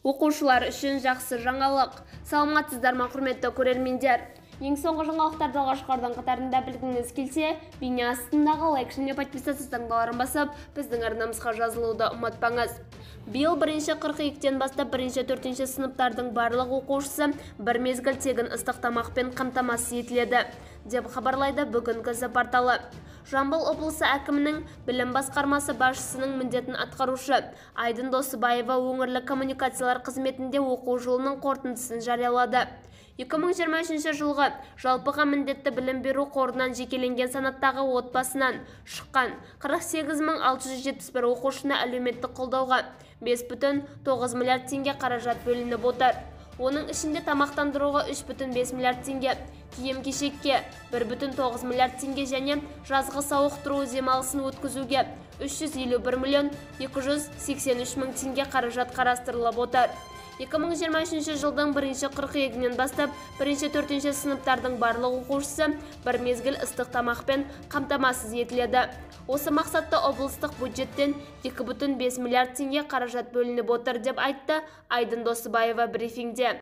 Оқушылар үшін жақсы жаңалық. Саламатсыздар ма, құрметті көрермендер? Ең соңғы жаңалықтарды алғашқылардың қатарында білгіңіз келсе, бейне астындағы лайк және подписаться таңбаларын басып, біздің арнамызға жазылуды ұмытпаңыз. Биыл 1-ші қыркүйектен бастап 1-4 сыныптардың барлық оқушысы бір мезгіл тегін ыстық тамақпен қамтамасыз етіледі, деп хабарлайды бүгінгі порталы. Жамбыл облысы әкімінің білім басқармасы басшысының міндетін атқарушы Айдын Досыбаева өңірлік коммуникациялар қызметінде оқу жылының қорытындысын жариялады. 2023 жылғы жалпыға міндетті білім беру қорынан жекеленген санаттағы отбасынан шыққан 48.671 оқушыны әлеуметтік қолдауға 5,9 миллиард теңге қаражат бөлініп отыр. Оның ішінде тамақтандыруға 3,5 миллиард теңге, киім-кешекке 1,9 миллиард теңге және жазғы сауықтыру демалысын өткізуге 351 миллион 283 мың теңге қаражат қарастырылып отыр. 2023 жылдың 1-ші қыркүйегінен бастап 1-4 сыныптардың барлық оқушысы бір мезгіл ыстық тамақпен қамтамасыз етіледі. Осы мақсатта облыстық бюджеттен 2,5 миллиард теңге қаражат бөлініп отыр, деп айтты Айдын Досыбаева брифингде.